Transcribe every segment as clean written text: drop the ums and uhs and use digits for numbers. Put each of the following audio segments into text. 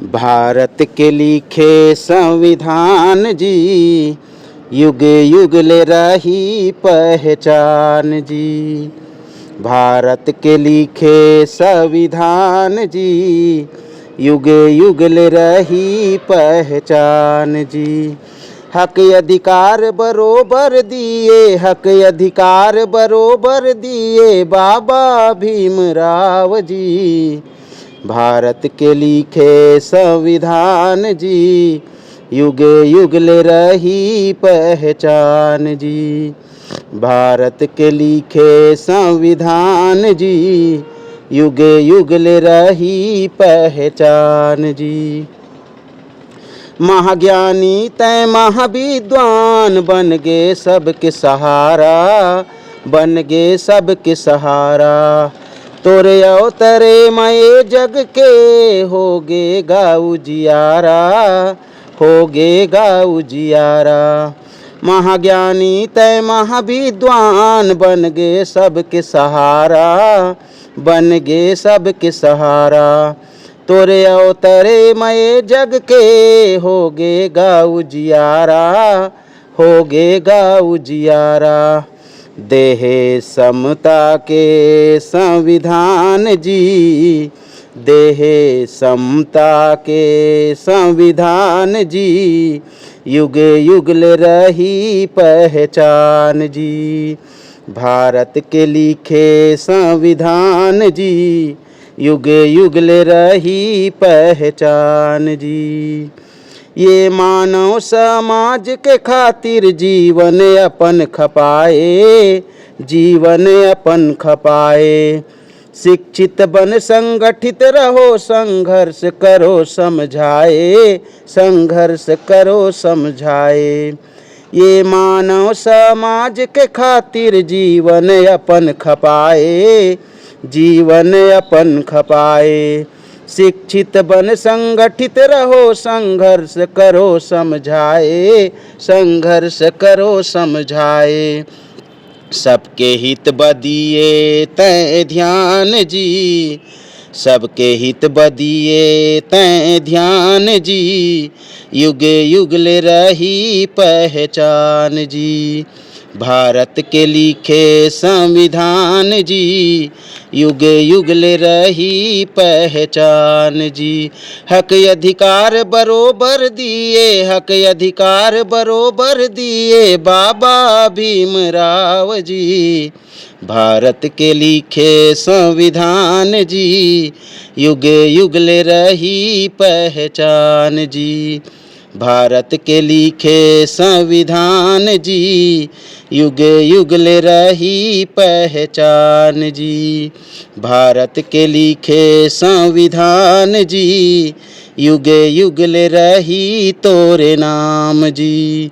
भारत के लिखे संविधान जी, युग युग ले रही पहचान जी। भारत के लिखे संविधान जी, युग युग ले रही पहचान जी। हक अधिकार बरोबर दिए, हक अधिकार बरोबर दिए बाबा भीमराव जी। भारत के लिखे संविधान जी, युग युग ले रही पहचान जी। भारत के लिखे संविधान जी, युग युग ले रही पहचान जी। महाज्ञानी तय महाविद्वान बन गए सबके सहारा, बन गए सबके सहारा। तोरे अवतरे मये जग के होगे गाऊ जियारा, होगे गाऊ जियारा। महाज्ञानी तय महाविद्वान बन गए सबके सहारा, बन गए सबके सहारा। तोरे अवतरे मये जग के होगे गाऊ जियारा, होगे गाऊ जियारा। देहे समता के संविधान जी, देहे समता के संविधान जी, युग युग ले रही पहचान जी। भारत के लिखे संविधान जी, युग युग ले रही पहचान जी। ये मानव समाज के खातिर जीवन अपन खपाए, जीवन अपन खपाए। शिक्षित बन संगठित रहो, संघर्ष करो समझाए, संघर्ष करो समझाए। ये मानव समाज के खातिर जीवन अपन खपाए, जीवन अपन खपाए। शिक्षित बन संगठित रहो, संघर्ष करो समझाए, संघर्ष करो समझाए। सबके हित बदिए तय ध्यान जी, सबके हित बदिए तय ध्यान जी, युग युग ले रही पहचान जी। भारत के लिखे संविधान जी, युग युग ले रही पहचान जी। हक अधिकार बरोबर दिए, हक अधिकार बरोबर दिए बाबा भीमराव जी। भारत के लिखे संविधान जी, युग युग ले रही पहचान जी। भारत के लिखे संविधान जी, युग युग ले रही पहचान जी। भारत के लिखे संविधान जी, युग युग ले रही तोरे नाम जी।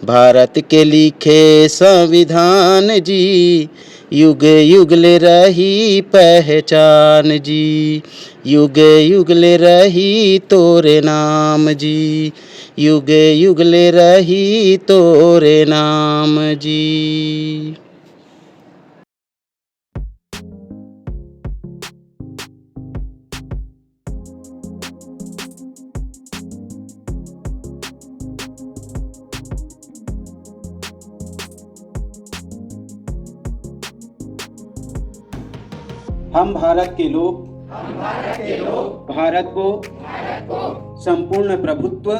भारत के लिखे संविधान जी, युग युग ले रही पहचान जी। युग युग ले रही तोरे नाम जी, युग युग ले रही तोरे नाम जी। हम भारत के लोग, भारत को संपूर्ण प्रभुत्व,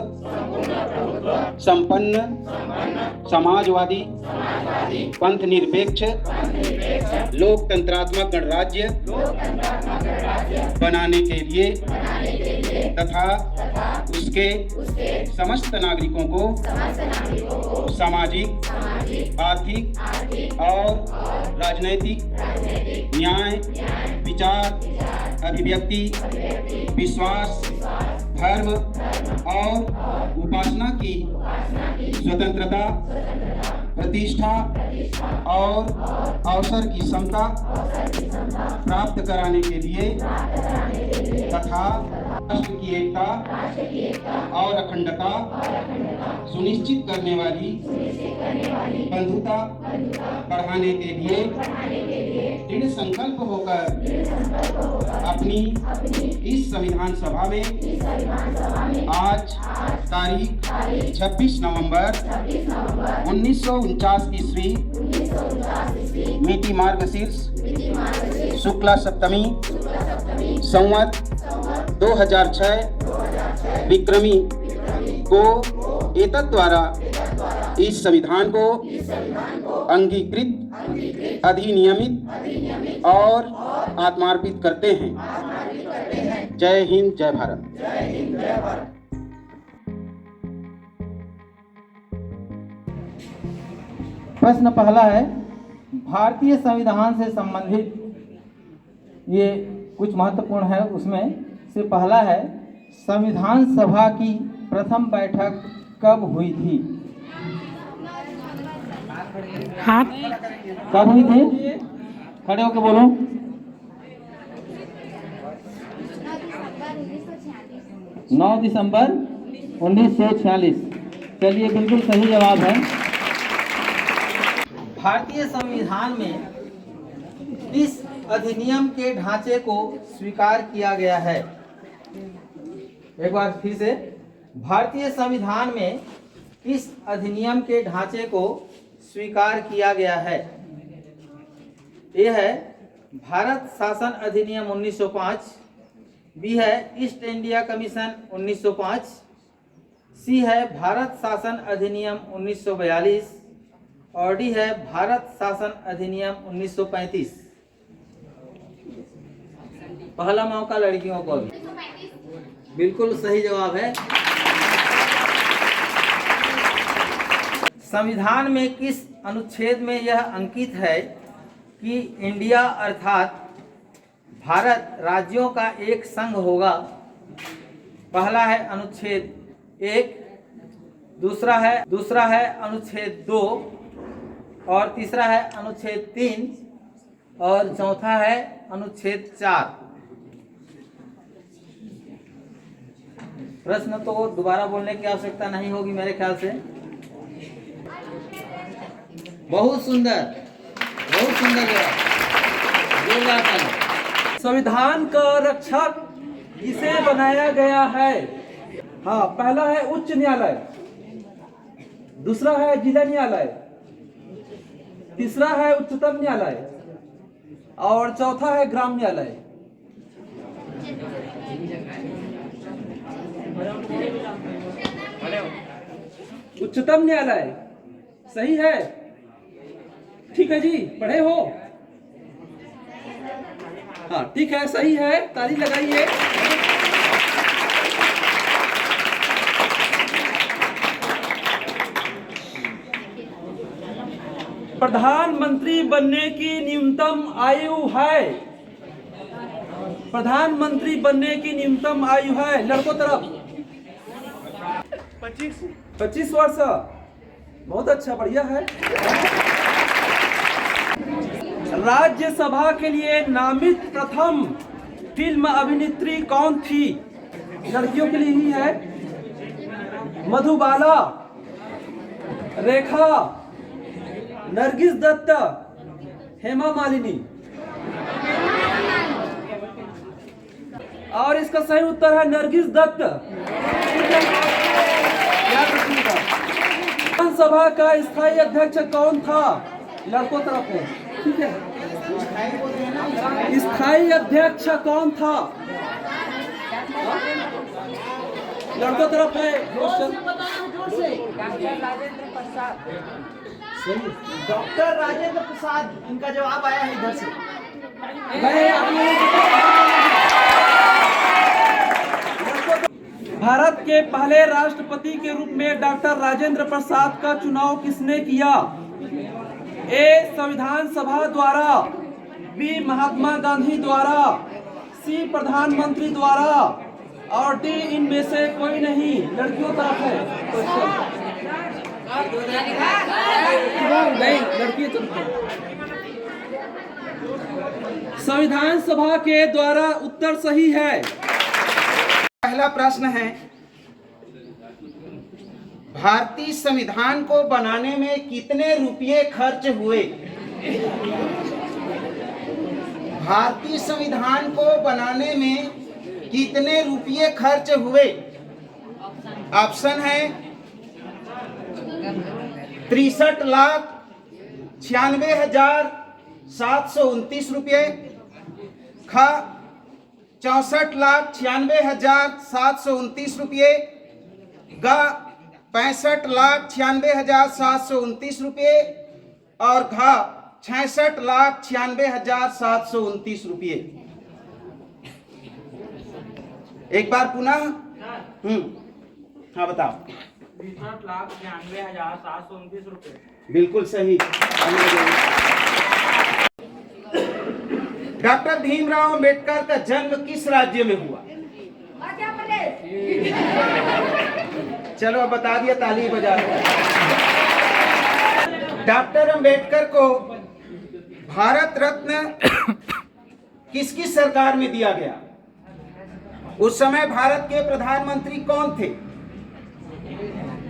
संपन्न, समाजवादी, पंथ निरपेक्ष, लोकतंत्रात्मक गणराज्य बनाने के लिए तथा उसके समस्त नागरिकों को सामाजिक, आर्थिक और राजनैतिक न्याय, विचार, अभिव्यक्ति, विश्वास, धर्म और उपासना की स्वतंत्रता, प्रतिष्ठा और अवसर की समता प्राप्त कराने के लिए तथा राष्ट्र की एकता और अखंडता सुनिश्चित करने वाली बंधुता बढ़ाने के लिए दृढ़ संकल्प होकर अपनी इस संविधान सभा में आज तारीख 26 नवंबर 1949 ईस्वी मिति मार्गशीर्ष शुक्ला सप्तमी संवत 2006 विक्रमी को एतद् द्वारा इस संविधान को अंगीकृत, अधिनियमित और आत्मार्पित करते हैं। जय हिंद, जय भारत। प्रश्न पहला है, भारतीय संविधान से संबंधित ये कुछ महत्वपूर्ण है। उसमें से पहला है, संविधान सभा की प्रथम बैठक कब हुई थी? हाथ कब हुई थी? खड़े होकर बोलो। 9 दिसंबर 1946। चलिए, बिल्कुल सही जवाब है। भारतीय संविधान में इस अधिनियम के ढांचे को स्वीकार किया गया है। एक बार फिर से, भारतीय संविधान में इस अधिनियम के ढांचे को स्वीकार किया गया है। यह है भारत शासन अधिनियम 1905, बी है ईस्ट इंडिया कमीशन 1905, सी है भारत शासन अधिनियम 1942 और डी है भारत शासन अधिनियम 1935। पहला मौका लड़कियों को। बिल्कुल सही जवाब है। संविधान में किस अनुच्छेद में यह अंकित है कि इंडिया अर्थात भारत राज्यों का एक संघ होगा? पहला है अनुच्छेद 1, दूसरा है अनुच्छेद 2 और तीसरा है अनुच्छेद 3 और चौथा है अनुच्छेद 4। प्रश्न तो दोबारा बोलने की आवश्यकता नहीं होगी मेरे ख्याल से। बहुत सुंदर जवाब। संविधान का रक्षक इसे बनाया गया है। हाँ, पहला है उच्च न्यायालय, दूसरा है जिला न्यायालय, तीसरा है उच्चतम न्यायालय और चौथा है ग्राम न्यायालय। उच्चतम न्यायालय सही है। ठीक है जी, पढ़े हो? हाँ ठीक है, सही है, ताली लगाइए। प्रधानमंत्री बनने की न्यूनतम आयु है। प्रधानमंत्री बनने की न्यूनतम आयु है लड़कों तरफ 25 वर्ष। बहुत अच्छा, बढ़िया है। राज्यसभा के लिए नामित प्रथम फिल्म अभिनेत्री कौन थी? लड़कियों के लिए ही है। मधुबाला, रेखा, नरगिस दत्त, हेमा मालिनी। और इसका सही उत्तर है नरगिस दत्त। विधानसभा का स्थायी अध्यक्ष कौन था? लड़कों तरफ है, ठीक है। स्थायी अध्यक्ष कौन था? लड़कों तरफ है। डॉक्टर राजेंद्र प्रसाद, इनका जवाब आया है इधर से। भारत के पहले राष्ट्रपति के रूप में डॉक्टर राजेंद्र प्रसाद का चुनाव किसने किया? ए संविधान सभा द्वारा, बी महात्मा गांधी द्वारा, सी प्रधानमंत्री द्वारा और डी इनमें से कोई नहीं। लड़कियों तरफ है नहीं, लड़की तरफ। संविधान सभा के द्वारा उत्तर सही है। पहला प्रश्न है, भारतीय संविधान को बनाने में कितने रुपये खर्च हुए? भारतीय संविधान को बनाने में कितने रुपये खर्च हुए? ऑप्शन है 63,96,729 रुपये, ख 64,96,729 रुपये, ग 65,96,729 रुपये और घ 66,96,729 रुपये। एक बार पुनः हाँ बताओ। 63,96,729 रुपये। बिल्कुल सही। डॉक्टर भीमराव अंबेडकर का जन्म किस राज्य में हुआ? चलो अब बता दिया, ताली बजा दो। डॉक्टर अंबेडकर को भारत रत्न किसकी सरकार में दिया गया? उस समय भारत के प्रधानमंत्री कौन थे?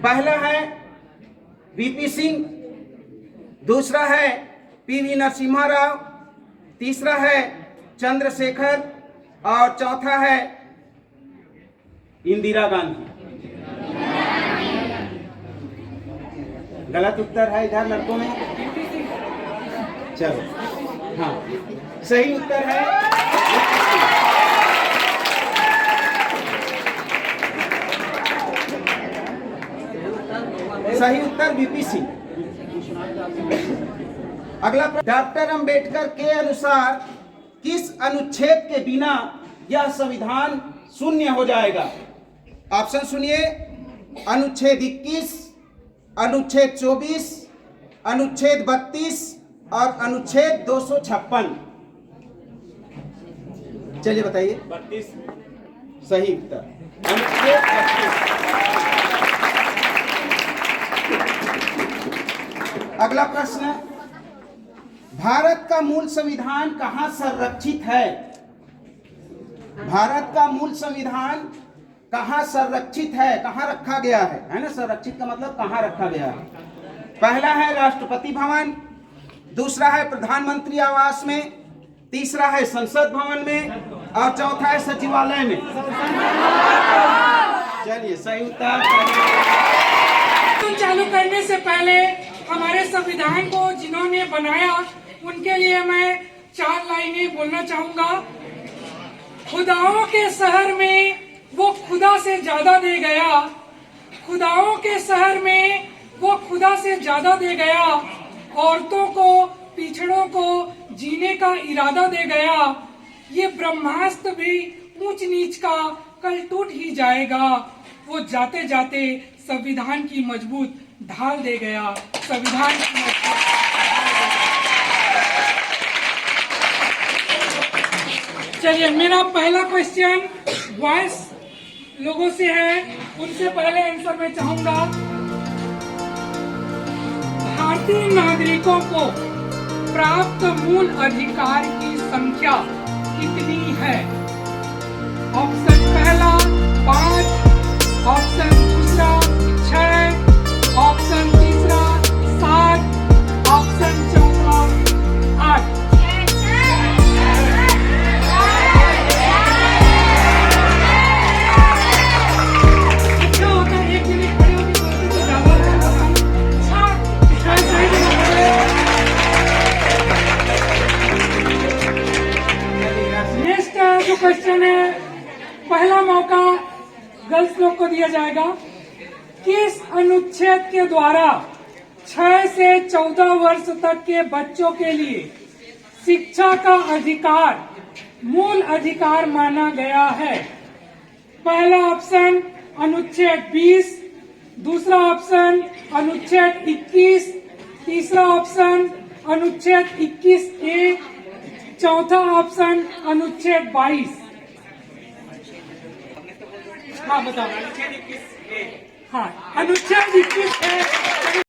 पहला है वीपी सिंह, दूसरा है पीवी नरसिम्हा राव, तीसरा है चंद्रशेखर और चौथा है इंदिरा गांधी। गलत उत्तर है इधर लड़कों में। चलो हाँ, सही उत्तर है सही उत्तर वीपी सिंह। अगला डॉक्टर अंबेडकर के अनुसार किस अनुच्छेद के बिना यह संविधान शून्य हो जाएगा? ऑप्शन सुनिए, अनुच्छेद 21, अनुच्छेद 24, अनुच्छेद 32 और अनुच्छेद 256। चलिए बताइए। 32 सही उत्तर, अनुच्छेद 32। अगला प्रश्न, भारत का मूल संविधान कहाँ संरक्षित है? भारत का मूल संविधान कहाँ संरक्षित है, कहाँ रखा गया है ना? संरक्षित का मतलब कहाँ रखा गया है। पहला है राष्ट्रपति भवन, दूसरा है प्रधानमंत्री आवास में, तीसरा है संसद भवन में और चौथा है सचिवालय में। चलिए सही उत्तर। चालू करने से पहले हमारे संविधान को जिन्होंने बनाया उनके लिए मैं 4 लाइनें बोलना चाहूंगा। खुदाओं के शहर में वो खुदा से ज्यादा दे गया, खुदाओं के शहर में वो खुदा से ज्यादा दे गया, औरतों को पिछड़ों को जीने का इरादा दे गया। ये ब्रह्मास्त्र भी ऊंच नीच का कल टूट ही जाएगा, वो जाते जाते संविधान की मजबूत ढाल दे गया, संविधान की मजबूत। चलिए मेरा पहला क्वेश्चन वॉइस लोगों से है, उनसे पहले आंसर मैं चाहूंगा। भारतीय नागरिकों को प्राप्त मूल अधिकार की संख्या कितनी है? ऑप्शन पहला 5, ऑप्शन दूसरा 6, ऑप्शन तीसरा 7, ऑप्शन चौथा 8। अच्छा होता है एक जने खड़े होकर बोलते तो ज्यादा अच्छा होता है। सही नेक्स्ट जो क्वेश्चन है, पहला मौका गर्ल्स लोग को दिया जाएगा। किस अनुच्छेद के द्वारा 6 से 14 वर्ष तक के बच्चों के लिए शिक्षा का अधिकार मूल अधिकार माना गया है? पहला ऑप्शन अनुच्छेद 20, दूसरा ऑप्शन अनुच्छेद 21, तीसरा ऑप्शन अनुच्छेद 21A, चौथा ऑप्शन अनुच्छेद 22। हाँ बताओ। हाँ अनुच्छेद 21A